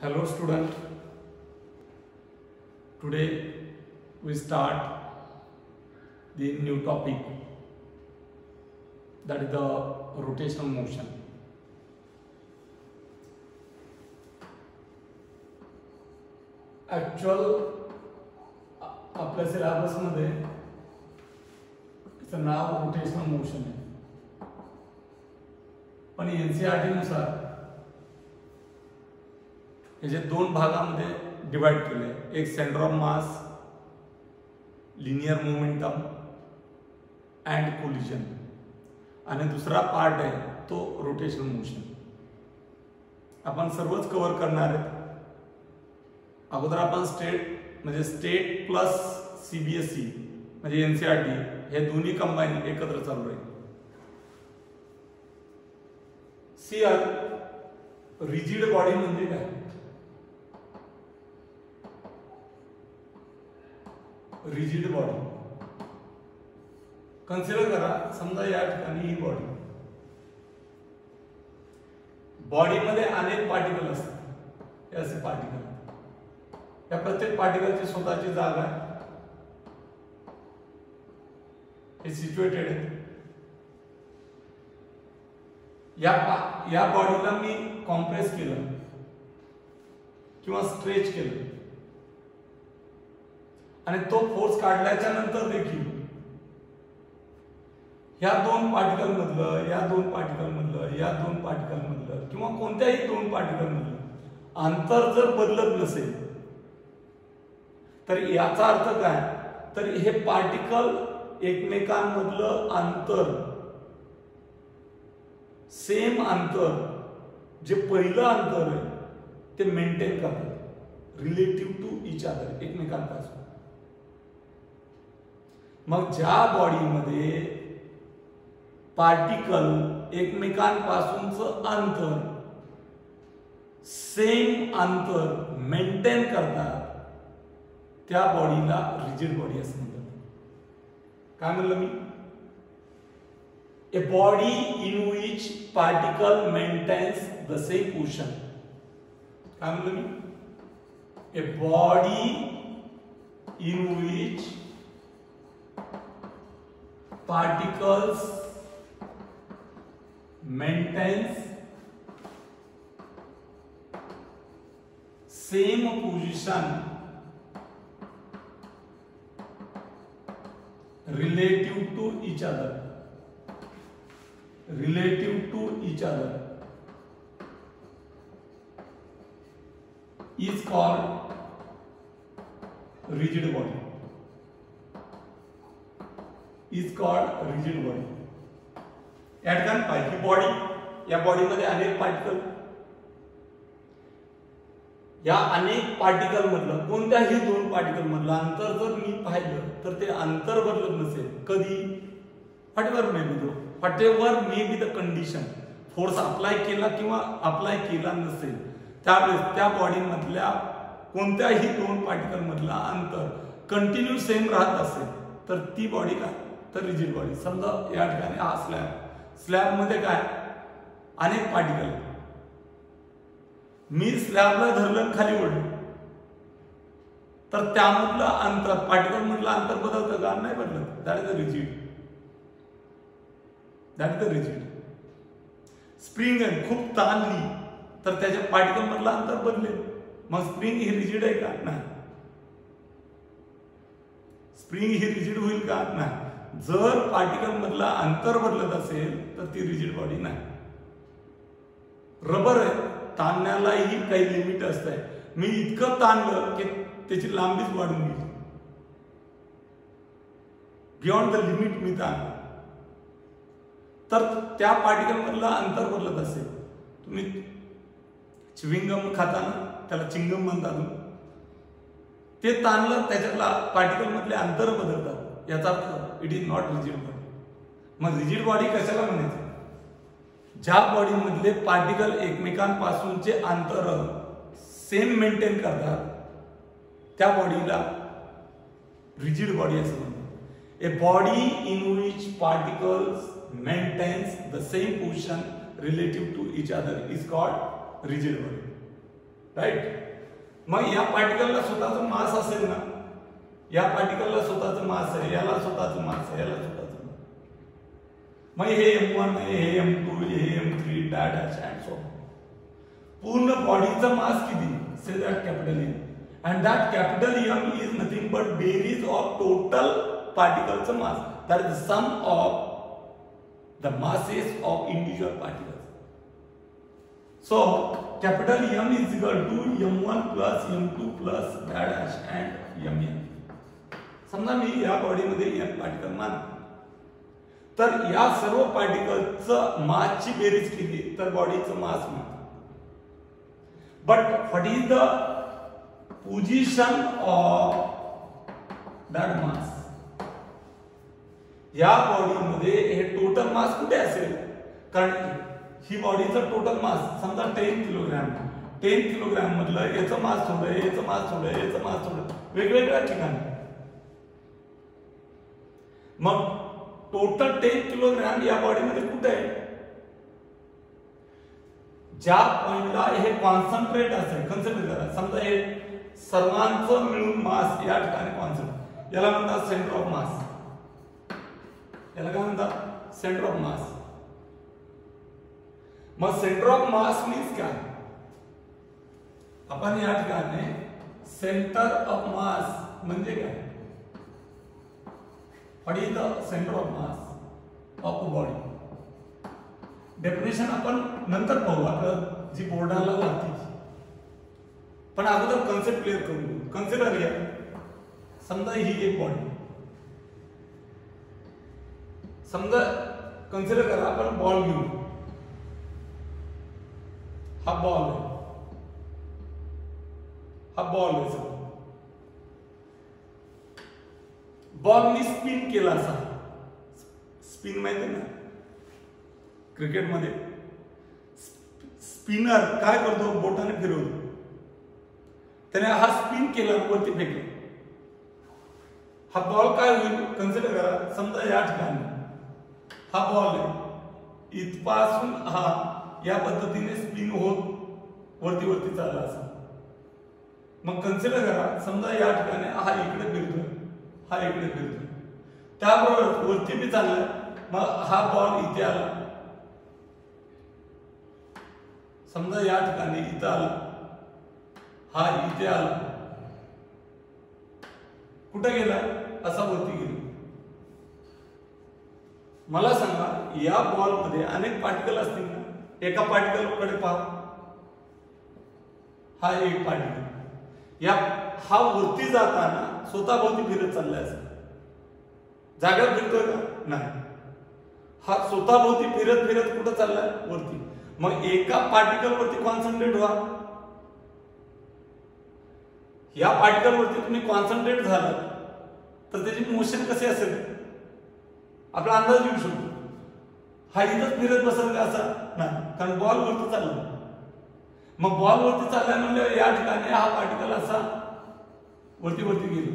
Hello student, today we start the new topic, that is the rotational motion. Actual आपल्या syllabus मध्ये त्याचं नाव rotational motion आहे, पण NCERT नुसार याचे दोन भागामध्ये डिवाइड केले, एक centre of mass, linear momentum and collision, आणि दुसरा पार्ट आहे तो रोटेशनल मोशन. आपण सर्वच कव्हर करणार आहेत. अगोदर आपण स्टेट प्लस सीबीएसई म्हणजे एनसीईआरटी हे दोन्ही कंबाईन एकत्र चालू आहे. रिजिड बॉडी म्हणजे काय? रिजिड बॉडी कन्सिडर करा. समजा या ठिकाणी ही बॉडीमध्ये अनेक पार्टिकल असतात. हे असे पार्टिकल, या प्रत्येक पार्टिकलची स्वतःची जागा आहे, हे सिच्युएटेड आहे. या बॉडीला मी कॉम्प्रेस केलं किंवा स्ट्रेच केलं आणि तो फोर्स काढल्याच्या नंतर देखील या दोन पार्टिकल मधलं, या दोन पार्टिकल मधलं, या दोन पार्टिकल मधलं किंवा कोणत्याही दोन पार्टिकल मधलं अंतर जर बदलत नसेल तर याचा अर्थ काय? तर हे पार्टिकल एकमेकांमधलं अंतर, सेम अंतर जे पहिलं अंतर आहे ते मेंटेन करतात रिलेटिव्ह टू इच अदर, एकमेकांपासून. मग ज्या बॉडीमध्ये पार्टिकल एकमेकांपासूनचं अंतर, सेम अंतर मेंटेन करतात त्या बॉडीला रिजिड बॉडी असं म्हणतात. काय म्हणलं मी? A body in which particle maintains the same position. काय म्हणलं मी? A body in which particles maintains same position relative to each other, is called rigid body. Is called rigid body. या ठिकाणी पाहिजे बॉडी, या बॉडीमध्ये अनेक पार्टिकल, या अनेक पार्टिकल मधलं कोणत्याही दोन पार्टिकल मधलं अंतर जर मी पाहिलं तर ते अंतर बदलत नसेल. कधी? Whatever may be the condition, force apply केला किंवा अप्लाय केला नसेल त्यावेळेस त्या बॉडी मधल्या कोणत्याही दोन पार्टिकल मधला अंतर कंटिन्यू सेम राहत असेल तर ती बॉडी काय? तर रिजिड बॉडी. समजा या ठिकाणी हा स्लॅब मध्ये काय अनेक पार्टिकल, मी स्लॅबला धरलं खाली ओढलं तर त्यामधलं अंतर, पार्टिकल मधलं अंतर बदलतं का? नाही बदलत. That is the rigid. Spring खूप ताणली तर त्याच्या पार्टिकल मधलं अंतर बदलेल. मग स्प्रिंग ही रिजिड आहे का? नाही. स्प्रिंग ही रिजिड होईल का? नाही. जर पार्टिकल मधला अंतर बदलत असेल तर ती रिजिड बॉडी नाही. रबर आहे, ताणण्यालाही काही लिमिट असते. मी इतकं ताणलं की त्याची लांबीच वाढून गेली, बियॉन्ड द लिमिट मी ताणलं, तर त्या पार्टिकल मधला अंतर बदलत असेल. तुम्ही च्युइंगम खाताना त्याला चिंगम म्हणतात, ते ताणलं त्याच्यातला पार्टिकल मधले अंतर बदलतात, याचा earth it is not rigid body. मग रिजिड बॉडी कशाला म्हणायचं? ज्या बॉडी मधले पार्टिकल एकमेकांपासूनचे अंतर सेम मेंटेन करतात त्या बॉडीला रिजिड बॉडी असं म्हणतात. A body in which particles maintains, 'maintains' 'the same position relative to each other' is called rigid body. Right. मग या पार्टिकलला स्वतःचं मास असेल ना, या पार्टिकलला स्वतःचं मास आहे, याला स्वतःचं मास आहे, याला स्वतःचं मास. मग हे M1 हे M2 हे M3 डॅश अँड सो पूर्ण बॉडीचा मास किती, say that capital M, and that capital M is nothing but bearings of total particles mass, that is the sum of the masses of individual particles. So capital M is equal to M1 plus M2 plus dash and Mn. समजा मी या body मध्ये n particle मानतो, तर या सर्व पार्टिकलचं मासची बेरीज किती, तर बॉडीचं मास मिळतं. But what is the position of that mass, या बॉडीमध्ये हे टोटल मास कुठे असेल, कारण ही बॉडीचं टोटल मास समजा 10 किलोग्रॅम, 10 किलोग्रॅम मधलं याचं मास थोडं, याचं मास थोडं, याचं मास थोडं, वेगवेगळ्या ठिकाणी. मग टोटल 10 किलोग्रॅम या बॉडीमध्ये कुठे आहे, ज्या पॉइंटला हे कॉन्सन्ट्रेट असेल, कन्सिडर करा. समजा हे सर्वांचं मिळून मास या ठिकाणी कॉन्सन्ट्रेट, याला म्हणतात सेंटर ऑफ मास. याला काय म्हणतात, सेंटर ऑफ मास. मग सेंटर ऑफ मास मीन्स काय, आपण या ठिकाणी सेंटर ऑफ मास म्हणजे काय, what is the centre of mass of a body. Definition आपण नंतर पाहू, आपलं जी बोर्डाला लागते, पण अगोदर कन्सेप्ट क्लिअर करून घेऊ. कन्सिडर घ्या, समजा ही एक बॉडी, समजा कन्सिडर करा आपण बॉल घेऊ, हा बॉल आहे, हा बॉल आहे. सर बॉल मी स्पिन केला असा, स्पिन माहिती ना क्रिकेटमध्ये, स्पिनर काय करतो, बोटाने फिरवतो, त्याने हा स्पिन केला, वरती फेकला, हा बॉल काय होईल, कन्सिडर करा. समजा या ठिकाणी हा बॉल आहे, इथपासून हा या पद्धतीने स्पिन होत वरती वरती चालला असा. मग कन्सिडर करा, समजा या ठिकाणी हा इकडे फिरतोय, हा इकडे फिरतोय, त्याबरोबर वरती बी चाललाय. मग हा बॉल इथे आला, समजा या ठिकाणी इथं आला, हा इथे आला, कुठे गेला, असा वरती गेला. मला सांगा, या बॉल मध्ये अनेक पार्टिकल असतील ना, एका पार्टिकल कडे पहा, हा एक पार्टिकल, या हा वरती जाताना स्वतःभोवती फिरत चाललाय, असं जागेवर फिरतोय का, नाही, हा स्वतःभोवती फिरत फिरत कुठं चाललाय, वरती. मग एका पार्टिकल वरती कॉन्सन्ट्रेट व्हा, या पार्टिकल वरती तुम्ही कॉन्सन्ट्रेट झाला तर त्याची मोशन कसे असेल, आपला अंदाज येऊ शकतो. हा इथंच फिरत बसेल का, असा नाही, कारण बॉल वरती चालला. मग बॉल वरती चाललाय म्हणजे या ठिकाणी हा पार्टिकल असा वरती वरती गेलो,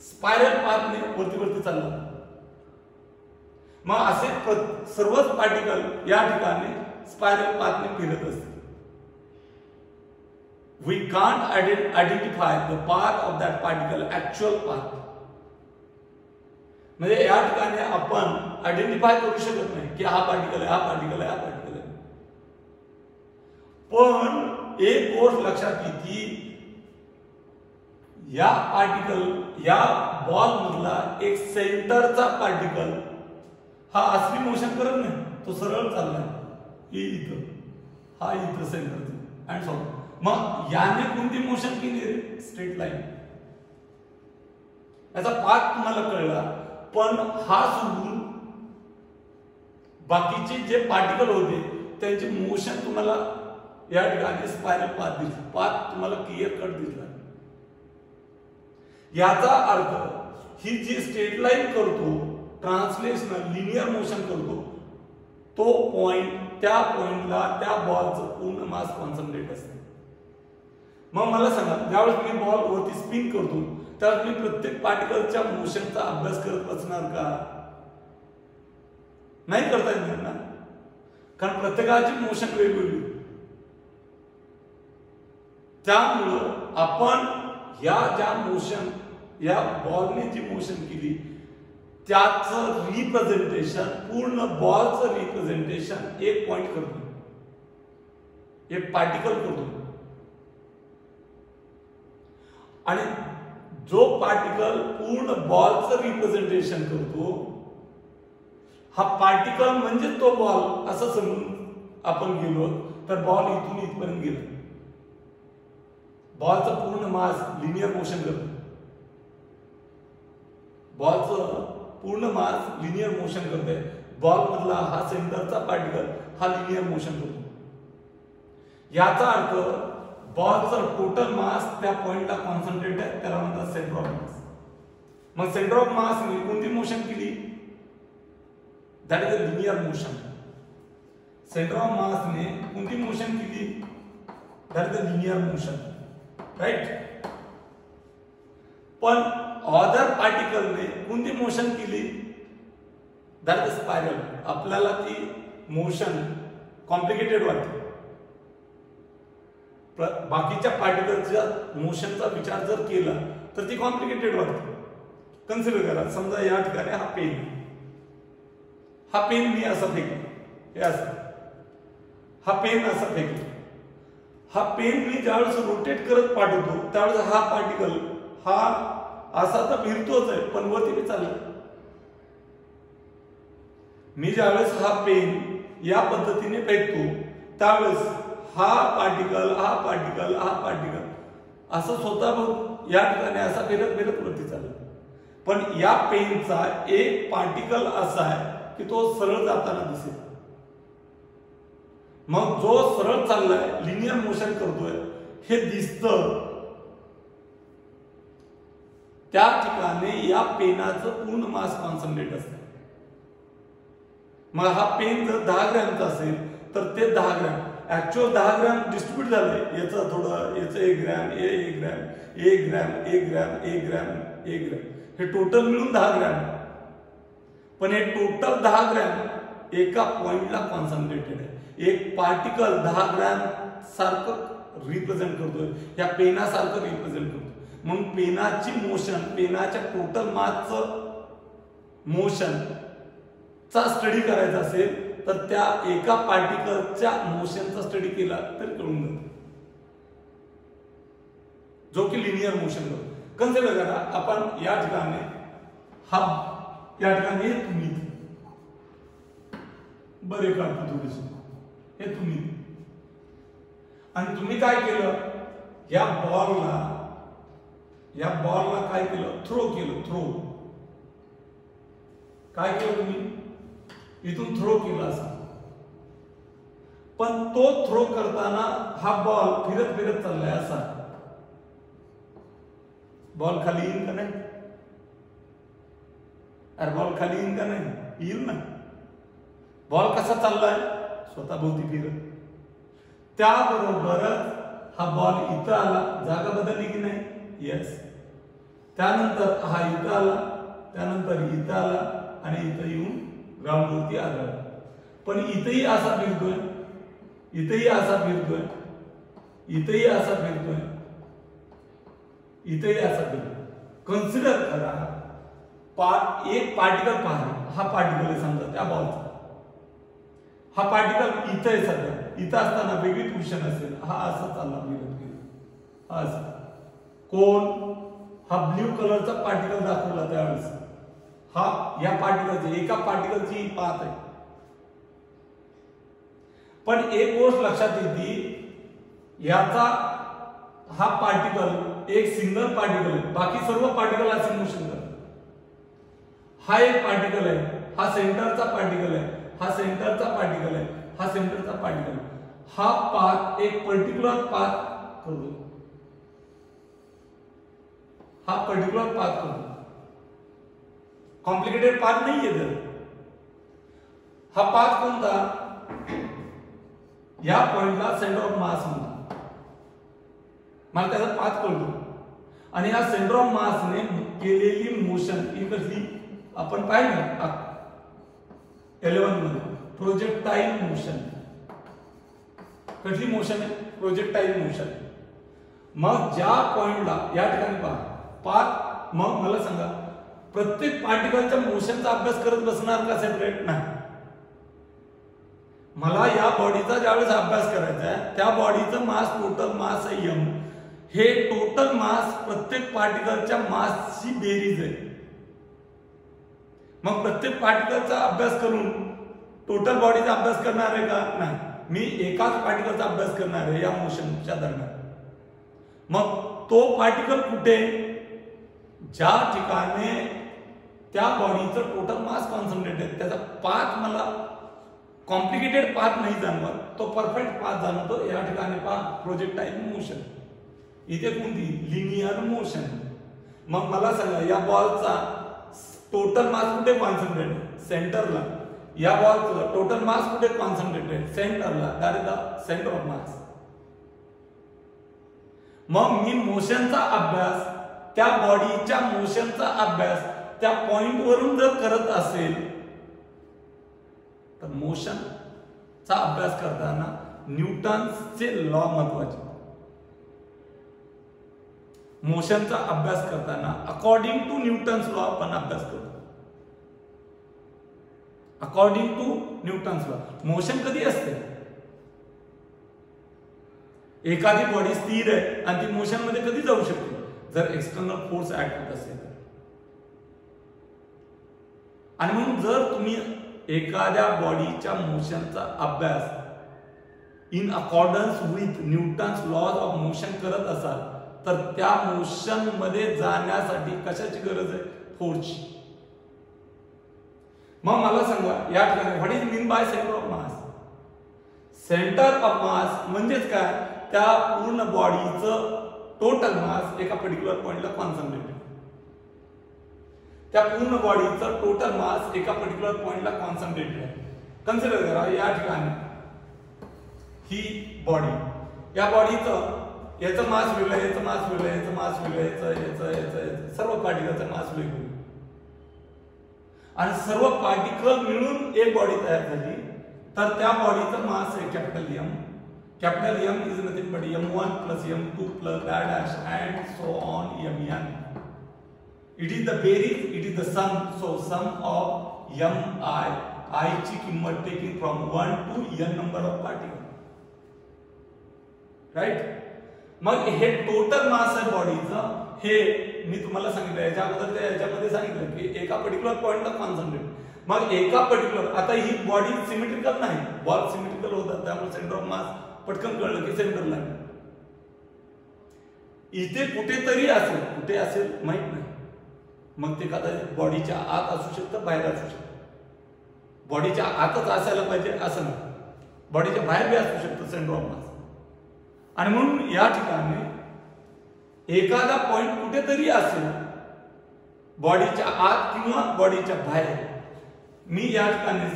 स्पायरल पाथने वरती वरती चालला. मग असे सर्वच पार्टिकल या ठिकाणी स्पायरल पाथने फिरत असते. We can't identify the path of that particle, actual path. म्हणजे या ठिकाणी आपण आयडेंटिफाय करू शकत नाही की हा पार्टिकल आहे, हा पार्टिकल आहे, हा पार्टिकल आहे. पण एक गोष्ट लक्षात घे की या पार्टिकल, या बॉल मधला एक सेंटरचा पार्टिकल हा असली मोशन करत नाही, तो सरळ चाललाय इथं, हा इथं सेंटरचा अँड सो. मग याने कोणती मोशन केली, स्ट्रेट लाईन, याचा पाथ तुम्हाला कळला. पण हा सोडून बाकीचे जे पार्टिकल होते त्यांचे मोशन तुम्हाला या ठिकाणी स्पायरल पाथ दिसला, पाथ तुम्हाला क्लिअर कट दिसला. याचा अर्थ ही जी स्ट्रेट लाईन करतो, ट्रान्सलेशनल लिनियर मोशन करतो, तो पॉइंट, त्या पॉइंटला त्या बॉलचं पूर्ण मास कॉन्सन्ट्रेट असते. मग मला सांगा, ज्यावेळेस मी बॉल वरती स्पिन करतो त्यावेळेस मी प्रत्येक पार्टिकलच्या मोशनचा अभ्यास करत बसणार का, नाही करता येणार ना, कारण प्रत्येकाची मोशन वेगवेगळी. त्यामुळं आपण या ज्या मोशन, या बॉलने जी मोशन केली त्याचं रिप्रेझेंटेशन, पूर्ण बॉलचं रिप्रेझेंटेशन एक पॉइंट करतो, एक पार्टिकल करतो. आणि जो पार्टिकल पूर्ण बॉलचं रिप्रेझेंटेशन करतो, हा पार्टिकल म्हणजे तो बॉल असं समजून आपण गेलो तर बॉल इथून इथपर्यंत गेला. बॉलचं पूर्ण मास लिनियर मोशन करतो. बॉलचं पूर्ण मास लिनियर मोशन करते. बॉल मधला हा सेंटरचा पार्टिकल हा लिनियर मोशन करतो. याचा अर्थ बॉलचा टोटल मास त्या पॉइंटला कॉन्सन्ट्रेट आहे, त्याला म्हणतात सेंटर ऑफ मास. मग सेंटर ऑफ मास ने कोणती मोशन केली? That is a linear motion. Centre of मास ने कोणती मोशन केली? That is a linear motion, right. पण अदर पार्टिकल ने कोणती मोशन केली? That is spiral. आपल्याला ती मोशन कॉम्प्लिकेटेड वाटते. बाकीच्या पार्टिकलच्या मोशनचा विचार जर केला तर ती कॉम्प्लिकेटेड वाटते. कन्सिडर करा, समजा या ठिकाणी हा पेन मी असा फेकला, हे असं हा पेन असा फेकला. हा पेन मी ज्यावेळेस रोटेट करत पाठवतो त्यावेळेस हा पार्टिकल हा असा तर फिरतोच आहे पण वरती मी चालला. मी ज्यावेळेस हा पेन या पद्धतीने फेकतो त्यावेळेस हा पार्टिकल असं स्वतः या ठिकाणी असा फिरत वरती चालला. पण या पेनचा एक पार्टिकल असा आहे की तो सरळ जाताना दिसेल. मग जो सरळ चाललाय, लिनियर मोशन करतोय हे दिसतं, त्या ठिकाणी या पेनाचं पूर्ण मास कॉन्सन्ट्रेट असतं. मग हा पेन जर 10 ग्रॅमचा असेल तर ते 10 ग्रॅम ऍक्च्युअल 10 ग्रॅम डिस्ट्रीब्यूट झाले. याचं थोडं, याचं 1 gram, 1 gram, 1 gram, 1 gram, 1 gram, 1 gram, हे टोटल मिळून 10 ग्रॅम. पण हे टोटल 10 ग्रॅम एका पॉइंटला कॉन्सन्ट्रेटेड आहे. एक पार्टिकल 10 ग्रॅम सारखं रिप्रेझेंट करतोय, या पेनासारखं रिप्रेझेंट करतो. मग पेनाची मोशन, पेनाच्या टोटल मासचं मोशन चा स्टडी करायचा असेल तर त्या एका पार्टिकलच्या मोशनचा स्टडी केला तर कळून जातो, जो की लिनियर मोशन करतो. कन्सिडर करा, आपण या ठिकाणी या ठिकाणी तुम्ही बरे काढतो थोडीशी, हे तुम्ही, आणि तुम्ही काय केलं, या बॉलला काय केलं, थ्रो केलं. काय केलं तुम्ही, इथून थ्रो केला असा. पण तो थ्रो करताना हा बॉल फिरत चाललाय असा. बॉल खाली येईल का नाही? अरे बॉल खाली येईल का नाही? येईल ना. बॉल कसा चाललाय, स्वतः भोवती फिरत. त्याबरोबरच हा बॉल इथं आला, जागा बदलली की नाही? येस. त्यानंतर हा इथं आला, त्यानंतर इथं आला आणि इथं येऊन ग्राउंडवरती आदळला. पण इथेही असा फिरतोय, इथेही असा फिरतोय, इथेही असा फिरतोय, इथेही असा फिरतोय. कन्सिडर करा, एक पार्टिकल पहा, हा पार्टिकल आहे समजा त्या बॉलचा. हा पार्टिकल इथं आहे सध्या, इथं असताना वेगळी पोझिशन असेल, हा असा चालला फिरत, हा असा. कोण? हा ब्ल्यू कलरचा पार्टिकल दाखवला त्यावेळेस. हा या पार्टिकलची, एका पार्टिकलची पाथ आहे. पण एक गोष्ट लक्षात येते, याचा हा पार्टिकल एक सिंगल पार्टिकल आहे, बाकी सर्व पार्टिकल असे मोशन करतात. हा एक पार्टिकल आहे, हा सेंटरचा पार्टिकल आहे, हा सेंटरचा पार्टिकल आहे, हा सेंटरचा पार्टिकल. हा पाथ एक पर्टिक्युलर पाथ करतो, हा पर्टिक्युलर पाथ करतो. कॉम्प्लिकेटेड पाथ नाहीये तर. हा पाथ कोणता? या पॉइंटला सेंटर ऑफ मास म्हणतात. मला त्याचा पाथ कळतो. आणि या सेंटर ऑफ मासने केलेली मोशन ही कसली आपण पाहिलं 11 मध्ये, प्रोजेक्टाइल मोशन. कसली मोशन आहे? Projectile motion. मग ज्या पॉइंटला या ठिकाणी पहा पाथ, मग मला सांगा प्रत्येक पार्टिकलच्या मोशनचा अभ्यास करत बसणार का सेपरेट? नाही. मला या बॉडीचा ज्यावेळेस अभ्यास करायचा आहे त्या बॉडीचं मास, टोटल मास आहे m. हे टोटल मास प्रत्येक पार्टिकलच्या मासची बेरीज आहे. मग प्रत्येक पार्टिकलचा अभ्यास करून टोटल बॉडीचा अभ्यास करणार आहे का? नाही. मी एकाच पार्टिकलचा अभ्यास करणार आहे या मोशनच्या दरम्यान. मग तो पार्टिकल कुठे? ज्या ठिकाणी त्या बॉडीचं टोटल मास कॉन्सन्ट्रेट आहे, त्याचा पाथ मला कॉम्प्लिकेटेड पाथ नाही जाणवत, तो परफेक्ट पाथ जाणवतो. या ठिकाणी पहा प्रोजेक्टाईल मोशन, इथे कोणती? Linear motion. मग मला सांगा या बॉलचा टोटल मास कुठे कॉन्सन्ट्रेट आहे? सेंटरला. या बॉलचा टोटल मास कुठे कॉन्सन्ट्रेट आहे? सेंटरला. That is the centre of मास. मग मी मोशनचा अभ्यास, त्या बॉडीच्या मोशनचा अभ्यास त्या पॉइंट वरून जर करत असेल तर मोशनचा अभ्यास करताना न्यूटनचे लॉ महत्वाचे. मोशनचा अभ्यास करताना अकॉर्डिंग टू न्यूटन्स लॉ आपण अभ्यास करतो. According to Newton's law. Motion कधी असते? एखादी बॉडी स्थिर आहे आणि ती मोशन मध्ये कधी जाऊ शकते? जर एक्सटर्नल फोर्स ऍक्ट होत असेल. आणि म्हणून जर तुम्ही एखाद्या बॉडीच्या मोशनचा अभ्यास in accordance with Newton's laws of motion करत असाल तर त्या मोशन मध्ये जाण्यासाठी कशाची गरज आहे? फोर्सची. मग मला सांगा या ठिकाणी what is mean by centre of mass? Centre of मास म्हणजेच काय? त्या पूर्ण बॉडीचं टोटल मास एका पर्टिक्युलर पॉइंटला कॉन्सन्ट्रेट आहे. त्या पूर्ण बॉडीचं टोटल मास एका पर्टिक्युलर पॉइंटला कॉन्सन्ट्रेटेड आहे. कन्सिडर करा या ठिकाणी ही बॉडी, या बॉडीचं याचं मास वेगळं, याचं मास वेगळं, याचं मास वेगळं, याचं सर्व पार्टिकलचं मास वेगळं आणि सर्व पार्टिकल मिळून एक बॉडी तयार झाली तर त्या बॉडीचं मास आहे capital M. Capital M is nothing but m1 plus m2 plus dash and so on mn. It is the bearings, it is the sum. So sum of mi, I ची किंमत taking from 1 to n number of particles. Right? मग हे total mass आहे बॉडीचं. हे मी तुम्हाला सांगितलं याच्या अगोदर याच्यामध्ये सांगितलं की एका पर्टिक्युलर पॉइंटला कॉन्सन्ट्रेट. मग एका पर्टिक्युलर, आता ही बॉडी सिमेट्रिकल नाही, बॉल सिमेट्रिकल होतात त्यामुळे सेंटर ऑफ मास पटकन कळलं की सेंटरला. इथे कुठेतरी असेल, कुठे असेल माहित नाही. मग ते कदाचित बॉडीच्या आत असू शकतं, बाहेर असू शकतं. बॉडीच्या आतच असायला पाहिजे असं नाही, बॉडीच्या बाहेर बी असू शकतं सेंटर ऑफ मास. आणि म्हणून या ठिकाणी एखादा पॉइंट कुठेतरी असेल बॉडीच्या आत किंवा बॉडीच्या बाहेर. मी या ठिकाणी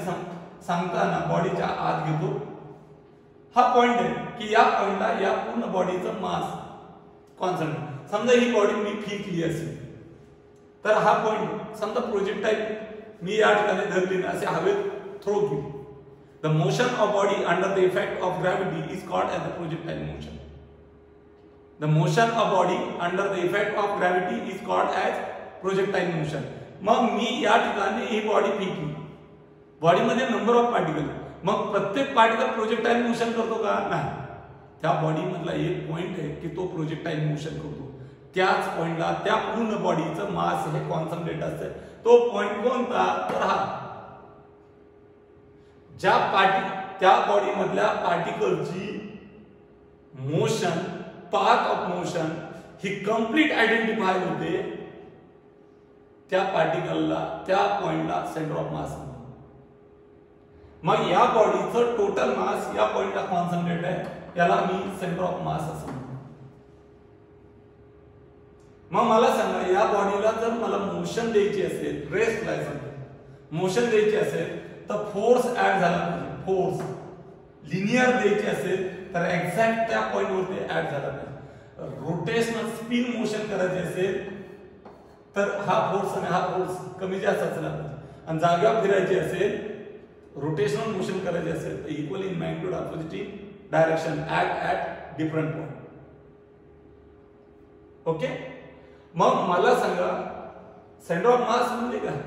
सांगताना बॉडीच्या आत घेतो. हा पॉइंट आहे की या पॉइंटला या पूर्ण बॉडीचं मास कॉन्सन्ट्रेट. समजा ही बॉडी मी फेकली असेल तर हा पॉइंट समजा प्रोजेक्टाईल मी या ठिकाणी धरली असे हवेत थ्रो केली. The motion of body under the effect of gravity is called as the projectile motion. The motion of body under the effect of gravity is called as projectile motion. मग मी या ठिकाणी ही बॉडी फेकली, बॉडीमध्ये number of particle. मग प्रत्येक particle projectile motion करतो का? नाही. त्या बॉडी मधला एक पॉइंट आहे की तो प्रोजेक्टाईल मोशन करतो. त्याच पॉइंटला त्या पूर्ण बॉडीचं मास हे कॉन्सन्ट्रेट असते. तो पॉइंट कोणता? तर हा. ज्या त्या बॉडी मधल्या पार्टिकलची मोशन, पाथ ऑफ मोशन ही कंप्लीट आयडेंटिफाय होते त्या पार्टिकलला, त्या पॉइंटला सेंटर ऑफ मास. मग या बॉडीचं टोटल मास या पॉइंटला कॉन्सन्ट्रेट आहे, याला मी सेंटर ऑफ मास असं म्हणतो. मग मला सांगा या बॉडीला जर मला मोशन द्यायची असेल, रेस्ट मोशन द्यायची असेल तर फोर्स ऍड झाला पाहिजे. फोर्स लिनियर द्यायची असेल तर एक्झॅक्ट त्या पॉइंट वरती ऍड झाला पाहिजे. रोटेशनल स्पिन मोशन करायचे असेल तर हा फोर्स आणि हा फोर्स कमी जास्त असला पाहिजे. आणि जागेवर फिरायची असेल, रोटेशनल मोशन करायचे असेल तर equal in magnitude opposite direction at different point. Okay, मग मला सांगा सेंटर ऑफ मास म्हणजे काय?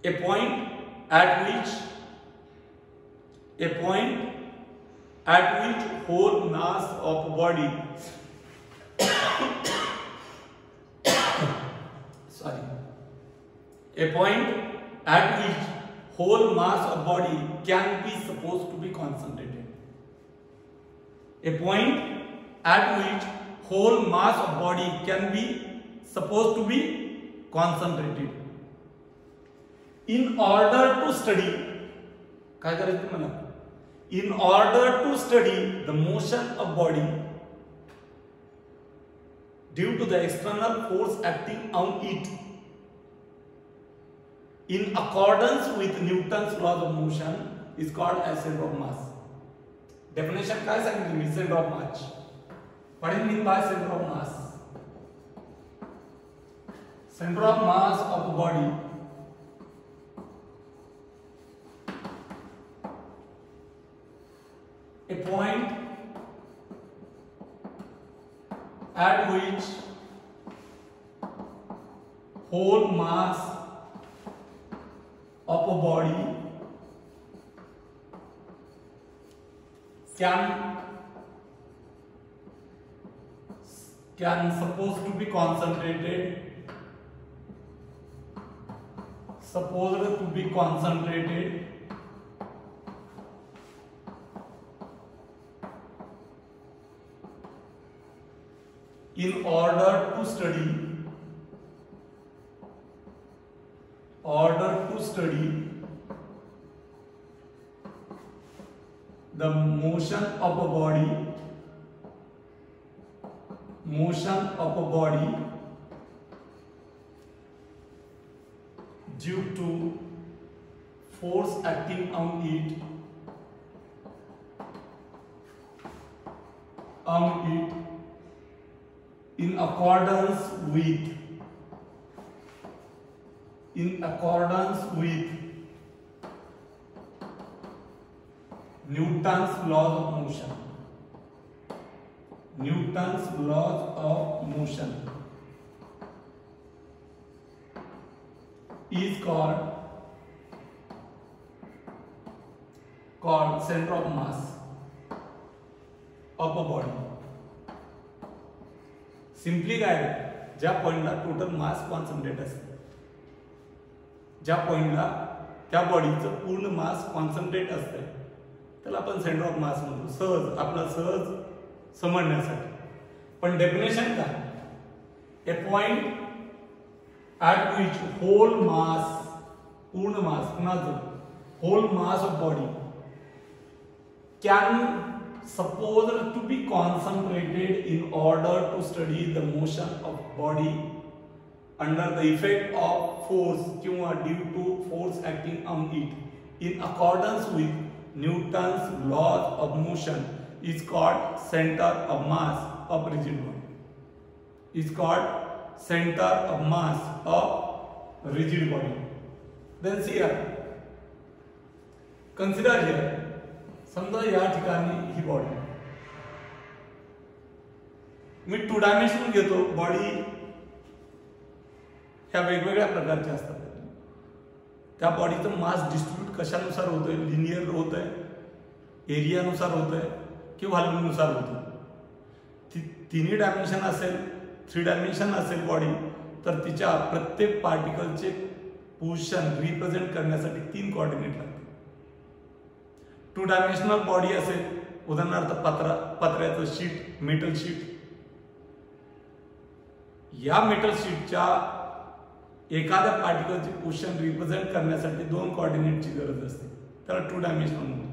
A point at which whole mass of body sorry, a point at which whole mass of body can be supposed to be concentrated. A point at which whole mass of body can be supposed to be concentrated. In order to study, काय करायचं मला? In order to study the motion of body due to the external force acting on it in accordance with Newton's laws of motion is called as center of mass. Definition काय सांगितली मी? Center of mass. What do you mean by center of mass? Center of mass of the body a point at which whole mass of a body can supposed to be concentrated in order to study the motion of a body due to force acting on it in accordance with Newton's laws of motion is called center of mass of a body. Simply काय, ज्या पॉइंटला total mass concentrate असते, ज्या पॉइंटला त्या बॉडीचं पूर्ण मास concentrate असते त्याला आपण सेंटर ऑफ मास म्हणतो, सहज समजण्यासाठी. पण डेफिनेशन काय? A point at which whole mass, पूर्ण मास, कुणाचं? Whole mass of body can supposed to be concentrated in order to study the motion of body under the effect of force किंवा due to force acting on it in accordance with Newton's laws of motion is called center of mass of rigid body. Is called center of mass of rigid body. Then see here, consider here, समजा या ठिकाणी ही body, मी 2 dimension घेतो. Body ह्या वेगवेगळ्या प्रकारच्या असतात. त्या बॉडीचं मास डिस्ट्रीब्यूट कशानुसार होतोय? लिनियर होतंय, एरियानुसार होतंय की व्हॉल्यूमनुसार होतंय. तिन्ही डायमेन्शन असेल, 3 डायमेन्शन असेल बॉडी, तर तिच्या प्रत्येक पार्टिकलचे पोझिशन रिप्रेझेंट करण्यासाठी 3 कोऑर्डिनेट लागतात. 2 डायमेन्शनल बॉडी असेल, उदाहरणार्थ पत्र्याचं शीट, मेटल शीट, या मेटल शीटच्या एखाद्या पार्टिकलची पोझिशन रिप्रेझेंट करण्यासाठी 2 कोऑर्डिनेटची गरज असते, त्याला 2 डायमेन्शनल म्हणतो.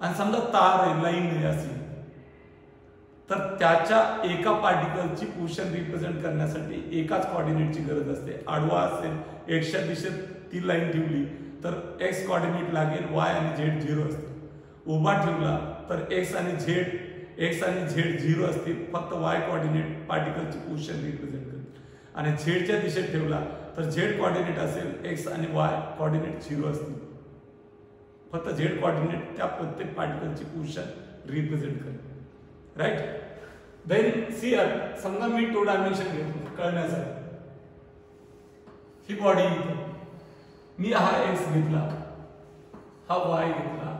आणि समजा तार आहे, लाईन आहे असेल, तर त्याच्या एका पार्टिकलची पोझिशन रिप्रेझेंट करण्यासाठी एकाच कोऑर्डिनेटची गरज असते. आडवा असेल, एक्सच्या दिशेत ती लाईन ठेवली तर एक्स कोऑर्डिनेट लागेल, वाय आणि झेड 0 असते. उभा ठेवला तर एक्स आणि झेड 0 असतील, फक्त वाय कोऑर्डिनेट पार्टिकलची पोझिशन रिप्रेझेंट करेल. आणि झेडच्या दिशेत ठेवला तर झेड कोऑर्डिनेट असेल, एक्स आणि वाय कोऑर्डिनेट 0 असतील, फक्त झेड कोऑर्डिनेट त्या प्रत्येक पार्टिकलची पोझिशन रिप्रेझेंट करेल. राईट. देन सी समजा मी 2 डायमेन्शन घेतो कळण्यासाठी. ही बॉडी इथे, मी हा एक्स घेतला, हा वाय घेतला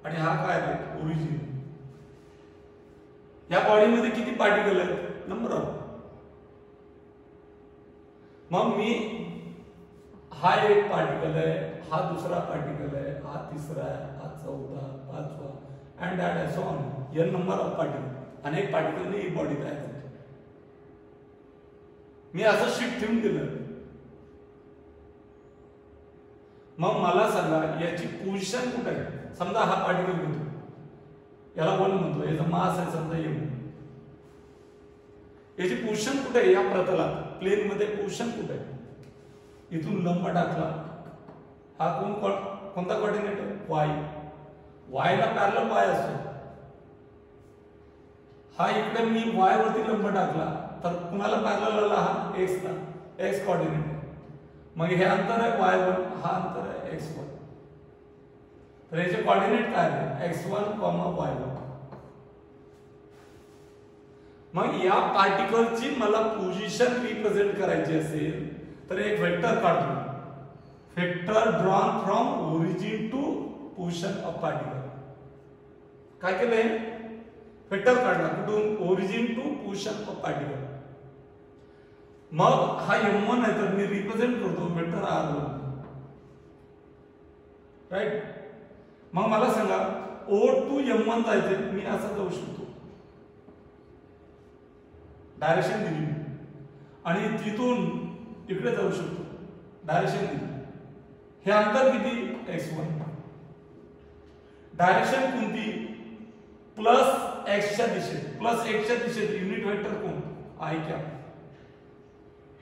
आणि हा काय आहे ओरिजिन. या बॉडीमध्ये किती पार्टिकल आहेत? Number of. मग मी हा एक पार्टिकल आहे, हा दुसरा पार्टिकल आहे, हा तिसरा आहे, हा चौथा, पाचवा and that so on. n number of particle, अनेक पार्टिकलने ही बॉडी तयार होते. मी असं शीट ठेवून दिलं. मग मला सांगा याची पोझिशन कुठे आहे? समजा हा पार्टिकल घेतो, याला 1 म्हणतो, याचा मास आहे समजा m. याची पोझिशन कुठे आहे? या प्रतलात प्लेन मध्ये पोझिशन कुठे आहे? इथून लंब टाकला, हा कोणता कोऑर्डिनेट आहे? y. y ला पॅरलल y असतो. हा इकडे मी y वरती लंब टाकला तर कुणाला पॅरलल आला? हा x ला, x कोऑर्डिनेट. मग हे अंतर आहे y1, हा अंतर आहे x1. तर याचे कोऑर्डिनेट काय आहे? x1, y1. मग या पार्टिकलची मला पोझिशन रिप्रेझेंट करायची असेल तर एक वेक्टर काढतो. Vector drawn from origin to position of particle. काय केलंय? वेक्टर काढला कुठून? Origin to position of particle. मग हा m1 आहे तर मी रिप्रेझेंट करतो वेक्टर r1. राईट. मग मला सांगा O टू m1 जायचे, मी असं जाऊ शकतो. डायरेक्शन दिली आणि तिथून इकडे जाऊ शकतो, डायरेक्शन दिली. हे अंतर किती? x1. डायरेक्शन कोणती? प्लस x च्या दिशेत. प्लस x च्या दिशेत युनिट वेक्टर कोण? i cap.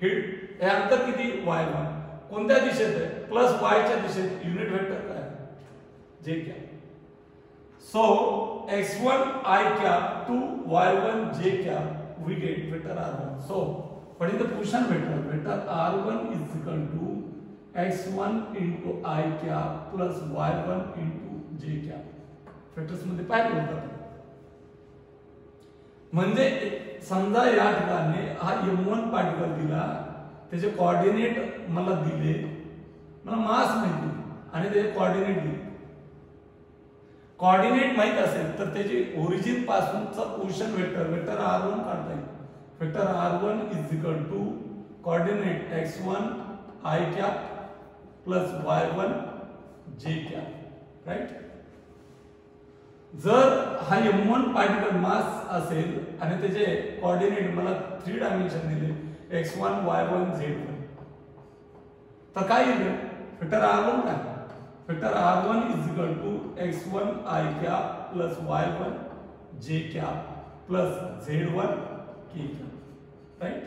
हे अंतर किती? y1. कोणत्या दिशेत आहे? प्लस y च्या दिशेत युनिट वेक्टर काय? j cap. So x1 i cap to y1 j cap we get vector r1. So what is the position vector? Vector r1 is equal to x1 into i cap plus y1 into j cap. Vectors मध्ये पाहिलं होतं. म्हणजे समजा या ठिकाणी हा m1 particle दिला, त्याचे कोऑर्डिनेट मला दिले, मला मास माहिती आणि त्याचे कोऑर्डिनेट दिले. कोऑर्डिनेट माहित असेल तर त्याची ओरिजिन पासूनचा पोझिशन वेक्टर r1 काढता येईल. Vector r1 is equal to coordinate x1 i cap plus y1 j cap. Right. जर हा m1 पार्टिकल मास असेल आणि त्याचे कोऑर्डिनेट मला 3 डायमेन्शन दिले x1 y1 z1 तर काय येईल? वेक्टर r1 काय? Vector r1 is equal to x1 i cap plus y1 j cap plus z1 k cap. Right.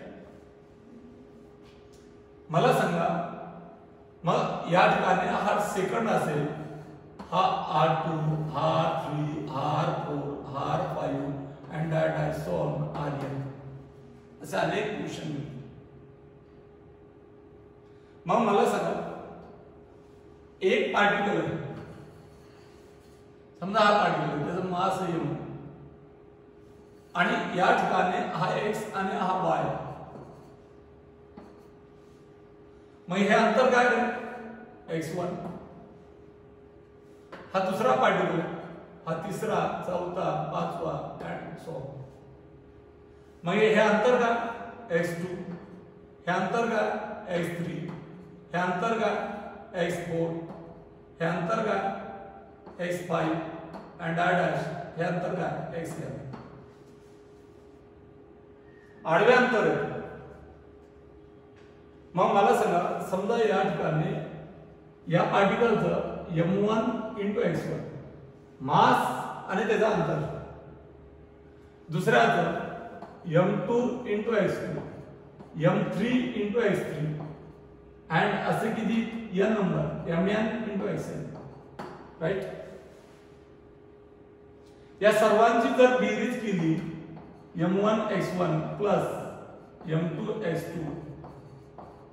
मला सांगा मग या ठिकाणी हा सेकंड असेल, हा r2, हा r3, हा r4, हा r5 and that so on rn. असे अनेक पोझिशन मिळतील. मग मला सांगा एक पार्टिकल आहे, समजा हा पार्टिकल आहे, त्याचा मास आहे m आणि या ठिकाणी हा x आणि हा y. मग हे अंतर काय आहे? x1. हा दुसरा पार्टिकल आहे, हा तिसरा, चौथा, पाचवा अँड सो ऑन. मग हे अंतर काय? x2. हे अंतर काय? x3. हे अंतर काय? x4. हे अंतर काय? x5 and r' हे अंतर काय? x7. आडवे अंतर आहे. मग मला सांगा समजा या ठिकाणी या पार्टिकलचं m1 into x1 मास आणि त्याचा अंतर, दुसऱ्याचं m2 into x2, m3 into x3 and असे किती n number mn into xn. Right. या सर्वांची जर बेरीज केली m1 x1 plus m2 x2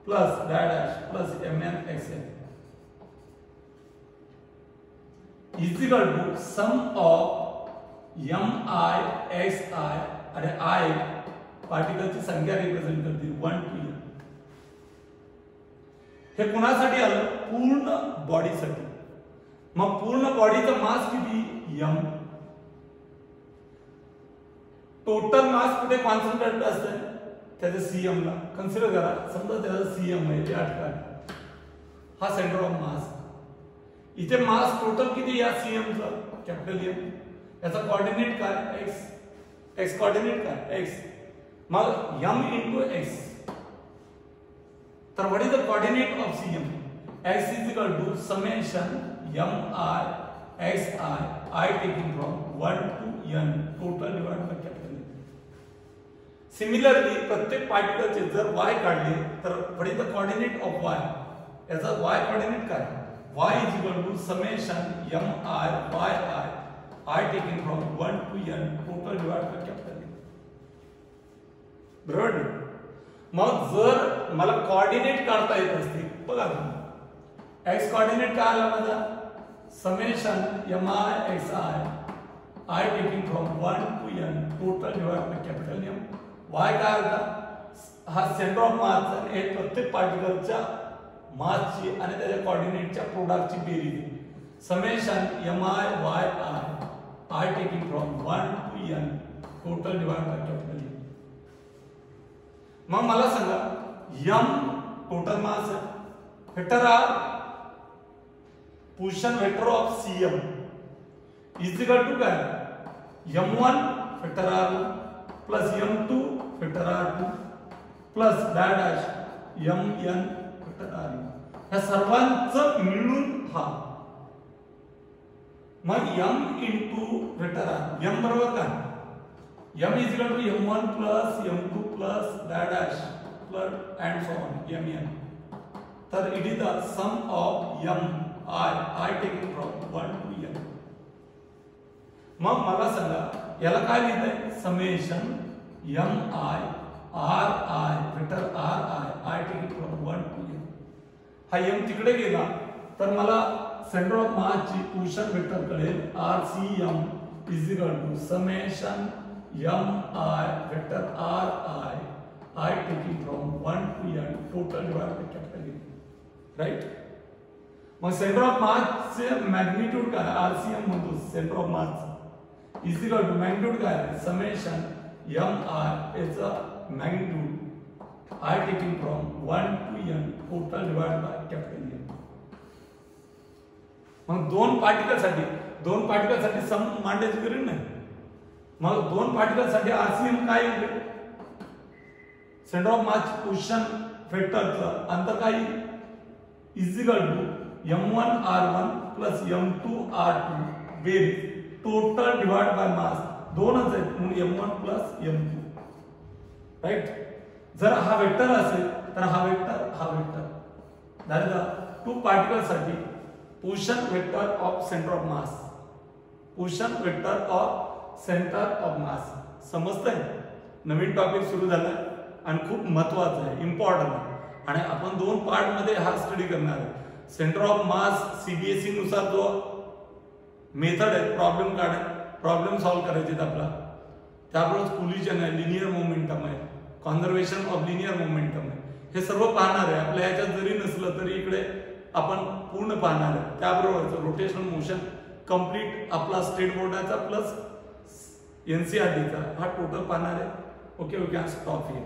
plus dash plus mn xn is equal to sum of MIXI आणि I पार्टिकलची संख्या रिप्रेझेंट करते 1 to n. हे कुणासाठी आलं? पूर्ण बॉडीसाठी. मग पूर्ण बॉडीचं मास किती? m. टोटल मास कुठे कॉन्सन्ट्रेट असते? त्याचे सीएम ला कन्सिडर करा. समजा त्याचा सीएम आहे या ठिकाणी, हा सेंटर ऑफ मास. इथे मास टोटल किती या सीएम चा? Capital M. याचा कोऑर्डिनेट काय? एक्स. एक्स कोऑर्डिनेट काय? एक्स. मग m into x. तर what is the coordinate of CM? x is equal to summation mi xi, I taking from 1 to n total divided by capital M. Similarly प्रत्येक पार्टिकलचे जर y काढले तर what is the coordinate of y? याचा y coordinate काय? y is equal to summation mi yi, I taking from 1 to n total divided by capital M. बरोबर. मग जर मला कोऑर्डिनेट काढता येत असतील, बघा तुम्ही x कोऑर्डिनेट काय आला माझा? Summation mi xi, I taking from 1 to n total divided by capital M. y काय होता? हा सेंटर ऑफ मास आणि हे प्रत्येक पार्टिकलच्या मासची आणि त्याच्या कोऑर्डिनेटच्या प्रोडक्टची बेरीज. Summation mi yi, I taking from 1 to n total divided by capital M. मग मला सांगा m टोटल मास आहे. Vector r position vector of cm is equal to काय? m1 vector r1 plus m2 vector r2 plus dash mn vector r1. ह्या सर्वांचं मिळून हा. मग m into vector r. m बरोबर काय? m is equal to m1 plus m2 plus dash plus and so on mn. तर it is the sum of I taking from 1 to n. मग मला सांगा याला काय लिहिताय? Summation mi ri vector ri, I taking from 1 to n. हा m तिकडे गेला तर मला सेंटर ऑफ मास ची पोझिशन वेक्टर कळेल. rcm is equal to summation mi vector ri, I taking from 1 to n total divided by capital M. Right. मग centre of mass चे magnitude काय? आरसीएम म्हणतो centre of mass is equal to magnitude काय? Summation mi याचा magnitude I taking from 1 to n total divided by capital M. मग दोन particle साठी सम मांडायची गरज नाही. मग दोन पार्टिकल साठी आरसीएम काय येईल? सेंटर ऑफ मास पोझिशन वेक्टरचं अंतर काय येईल? Is equal to m1 r1 plus m2 r2 बेरीज टोटल डिवाइड बाय मास. दोनच आहेत म्हणून m1 प्लस m2. राइट. जर हा वेक्टर असेल तर हा vector that is two particle साठी position vector of centre of mass. Position vector of centre of mass. समजतंय? नवीन टॉपिक सुरू झालाय आणि खूप महत्त्वाचा आहे, इम्पॉर्टंट आहे आणि आपण दोन पार्ट मध्ये हा स्टडी करणार आहे. सेंटर ऑफ मास सीबीएसई नुसार जो मेथड आहे प्रॉब्लेम सॉल्व करायचे आपला, त्याबरोबर कोलिजन आहे, लिनियर मोमेंटम आहे, कॉन्झर्वेशन ऑफ लिनियर मोमेंटम आहे, हे सर्व पाहणार आहे. आपल्या याच्यात जरी नसलं तरी इकडे आपण पूर्ण पाहणार आहे. त्याबरोबर रोटेशनल मोशन कंप्लीट आपला स्टेट बोर्डाचा प्लस एनसीईआरटीचा हा टोटल पाहणार आहे. Okay, we can stop here.